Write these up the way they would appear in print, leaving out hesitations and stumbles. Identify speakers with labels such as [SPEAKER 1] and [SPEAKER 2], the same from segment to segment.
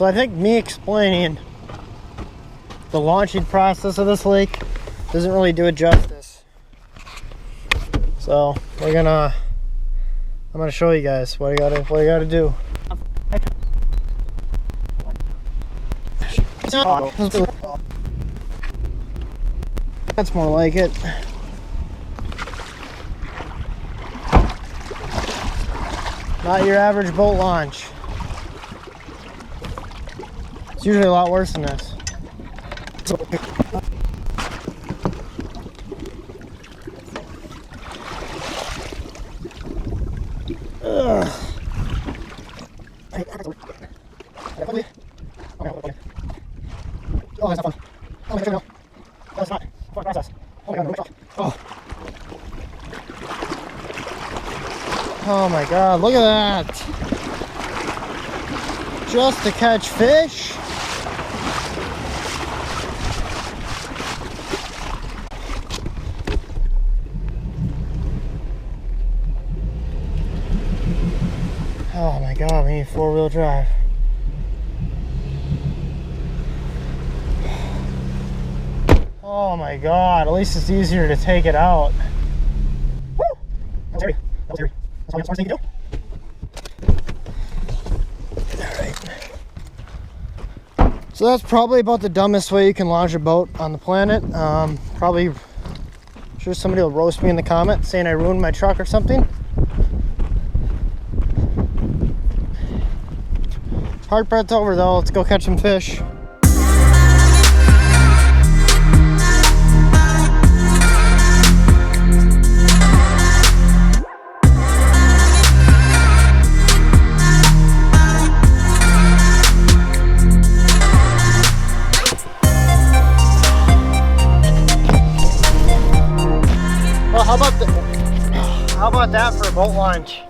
[SPEAKER 1] So I think me explaining the launching process of this lake doesn't really do it justice. So I'm gonna show you guys what I gotta do. That's more like it. Not your average boat launch. It's usually a lot worse than this. Ugh. Oh, that's not fun. Oh, my God, no. That's not. Fun process. Oh, my God, no. Oh. Oh, my God, look at that. Just to catch fish. Oh, my God, we need four-wheel drive. Oh my God, at least it's easier to take it out. Woo! That was hairy. That was hairy. That's all the thing you do. Alright. So that's probably about the dumbest way you can launch a boat on the planet. Probably, I'm sure somebody will roast me in the comments saying I ruined my truck or something. Hard part's over though, let's go catch some fish. How about that for a boat launch?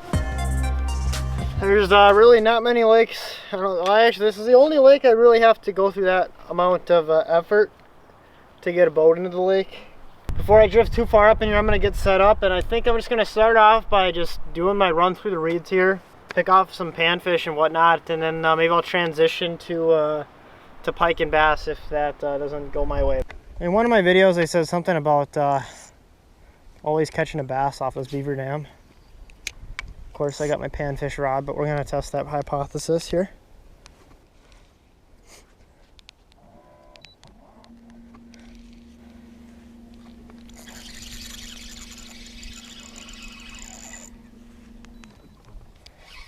[SPEAKER 1] There's really not many lakes. Actually, this is the only lake I really have to go through that amount of effort to get a boat into the lake. Before I drift too far up in here, I'm going to get set up, and I think I'm just going to start off by just doing my run through the reeds here, pick off some panfish and whatnot, and then maybe I'll transition to pike and bass if that doesn't go my way. In one of my videos, I said something about always catching a bass off this beaver dam. Of course, I got my panfish rod, but we're going to test that hypothesis here.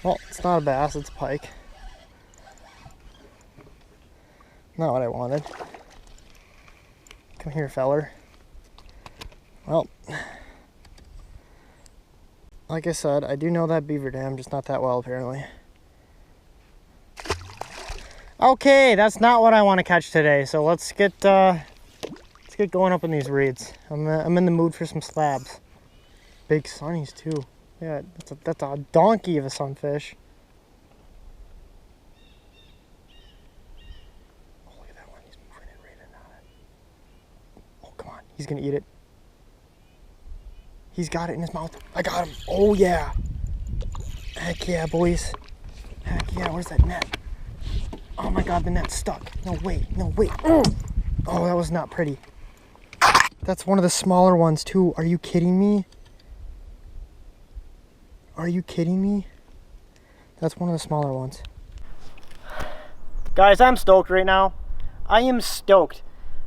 [SPEAKER 1] Well, it's not a bass, it's a pike. Not what I wanted. Come here, feller. Well, like I said, I do know that beaver dam, just not that well apparently. Okay, that's not what I want to catch today, so let's get going up in these reeds. I'm in the mood for some slabs. Big sunnies too. Yeah, that's a donkey of a sunfish. Oh, look at that one. He's moving it right in on it. Oh, come on. He's gonna eat it. He's got it in his mouth. I got him. Oh, yeah. Heck yeah, boys. Heck yeah. Where's that net? Oh, my God. The net's stuck. No, wait. No, wait. Oh, that was not pretty. That's one of the smaller ones, too. Are you kidding me? Are you kidding me? That's one of the smaller ones. Guys, I'm stoked right now. I am stoked.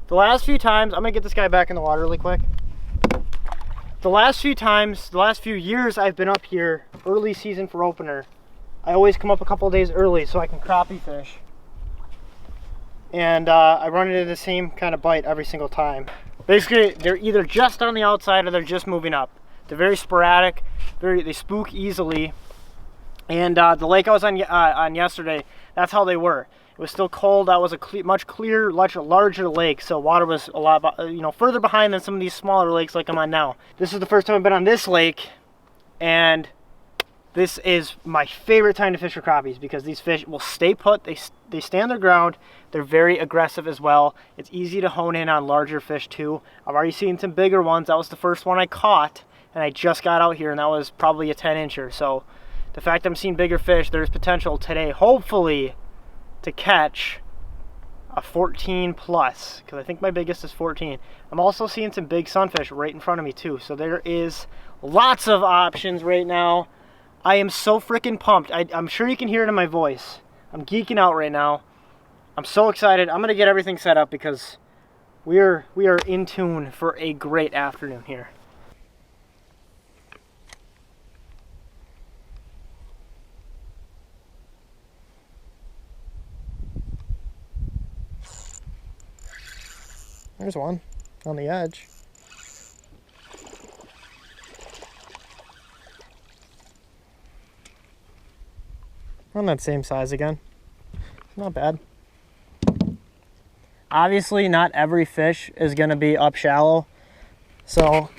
[SPEAKER 1] The last few times, I'm going to get this guy back in the water really quick. The last few years I've been up here, early season for opener, I always come up a couple of days early so I can crappie fish. And I run into the same kind of bite every single time. Basically, they're either just on the outside or they're just moving up. They're very sporadic, they spook easily. And the lake I was on yesterday, that's how they were. It was still cold. That was a much clearer, much larger lake, so water was a lot, further behind than some of these smaller lakes like I'm on now. This is the first time I've been on this lake, and this is my favorite time to fish for crappies because these fish will stay put. They stand their ground. They're very aggressive as well. It's easy to hone in on larger fish too. I've already seen some bigger ones. That was the first one I caught, and I just got out here, and that was probably a 10-incher. So the fact I'm seeing bigger fish, there's potential today, hopefully, to catch a 14 plus, because I think my biggest is 14. I'm also seeing some big sunfish right in front of me too, so there is lots of options right now. I am so freaking pumped. I'm sure you can hear it in my voice. I'm geeking out right now. I'm so excited. I'm gonna get everything set up because we are in tune for a great afternoon here. There's one on the edge. On that same size again. Not bad. Obviously, not every fish is going to be up shallow, so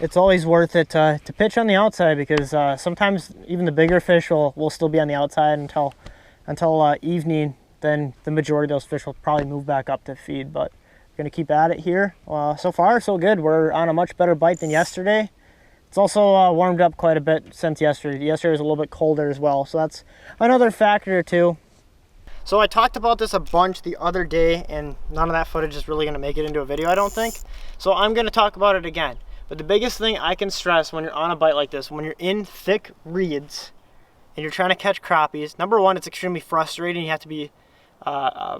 [SPEAKER 1] it's always worth it to pitch on the outside, because sometimes even the bigger fish will still be on the outside until evening. Then the majority of those fish will probably move back up to feed, but we're going to keep at it here. So far, so good. We're on a much better bite than yesterday. It's also warmed up quite a bit since yesterday. Yesterday was a little bit colder as well, so that's another factor too. So I talked about this a bunch the other day, and none of that footage is really going to make it into a video, I don't think. So I'm going to talk about it again. But the biggest thing I can stress when you're on a bite like this, when you're in thick reeds and you're trying to catch crappies, number one, it's extremely frustrating. You have to be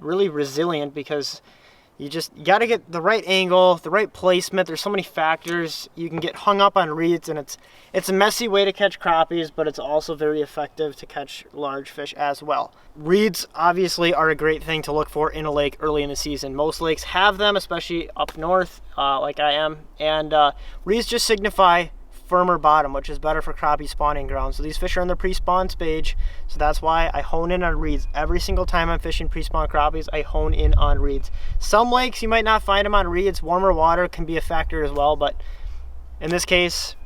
[SPEAKER 1] really resilient, because you got to get the right angle, the right placement. There's so many factors. You can get hung up on reeds, and it's a messy way to catch crappies, but it's also very effective to catch large fish as well. Reeds obviously are a great thing to look for in a lake early in the season. Most lakes have them, especially up north like I am, and reeds just signify firmer bottom, which is better for crappie spawning grounds. So these fish are in their pre-spawn stage, so that's why I hone in on reeds. Every single time I'm fishing pre-spawn crappies, I hone in on reeds. Some lakes you might not find them on reeds. Warmer water can be a factor as well, but in this case,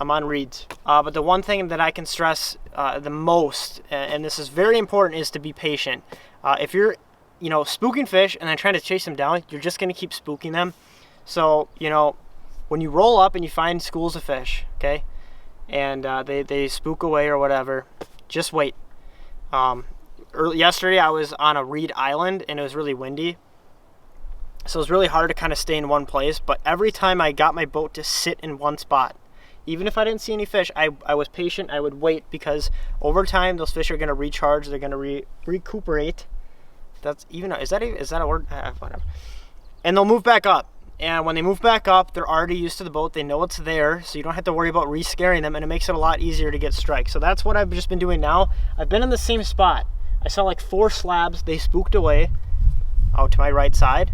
[SPEAKER 1] I'm on reeds. But the one thing that I can stress the most, and this is very important, is to be patient. If you're spooking fish and then trying to chase them down, you're just going to keep spooking them. So when you roll up and you find schools of fish, okay, and they spook away or whatever, just wait. Yesterday I was on a reed island and it was really windy, so it was really hard to kind of stay in one place. But every time I got my boat to sit in one spot, even if I didn't see any fish, I was patient. I would wait, because over time those fish are going to recharge. They're going to recuperate. Is that a word? Whatever. And they'll move back up. And when they move back up, they're already used to the boat. They know it's there, so you don't have to worry about re-scaring them, and it makes it a lot easier to get strikes. So that's what I've just been doing now. I've been in the same spot. I saw like 4 slabs. They spooked away out to my right side.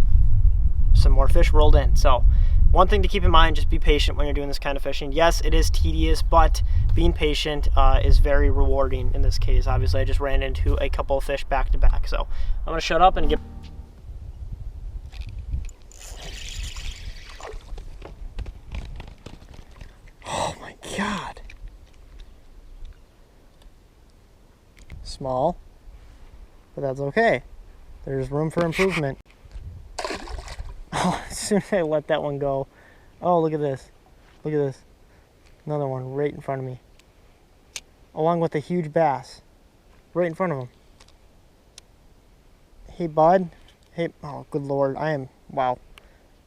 [SPEAKER 1] Some more fish rolled in. So one thing to keep in mind, just be patient when you're doing this kind of fishing. Yes, it is tedious, but being patient is very rewarding in this case. Obviously, I just ran into a couple of fish back to back. So I'm going to shut up and get... Oh my God. Small, but that's okay. There's room for improvement. Oh, as soon as I let that one go. Oh, look at this. Look at this. Another one right in front of me. Along with a huge bass. Right in front of him. Hey, bud. Hey, oh, good Lord. Wow.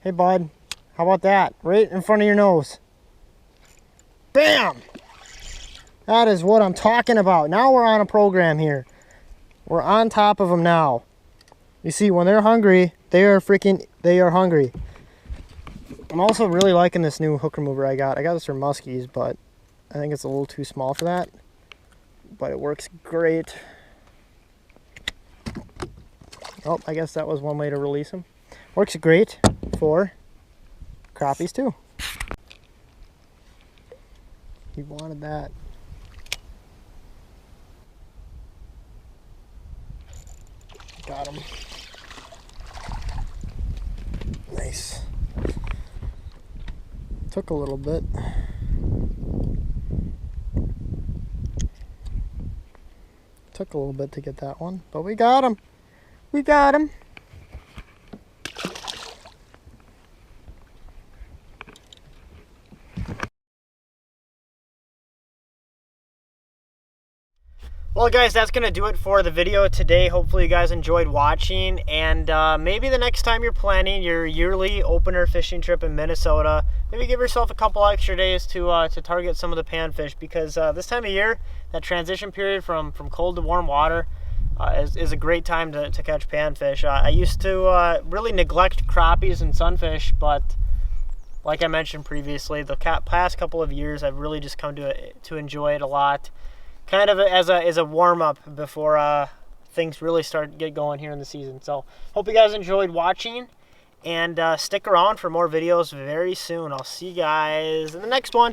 [SPEAKER 1] Hey, bud. How about that? Right in front of your nose. Bam! That is what I'm talking about. Now we're on a program here. We're on top of them now. You see, when they're hungry, they are hungry. I'm also really liking this new hook remover I got. I got this from Muskies, but I think it's a little too small for that. But it works great. Oh, I guess that was one way to release them. Works great for crappies too. He wanted that. Got him. Nice. Took a little bit. Took a little bit to get that one, but we got him. We got him. Well, guys, that's going to do it for the video today. Hopefully you guys enjoyed watching, and maybe the next time you're planning your yearly opener fishing trip in Minnesota, maybe give yourself a couple extra days to target some of the panfish, because this time of year, that transition period from cold to warm water is a great time to catch panfish. I used to really neglect crappies and sunfish, but like I mentioned previously, the past couple of years, I've really just come to enjoy it a lot. Kind of as a warm-up before things really get going here in the season. So hope you guys enjoyed watching, and stick around for more videos very soon. I'll see you guys in the next one.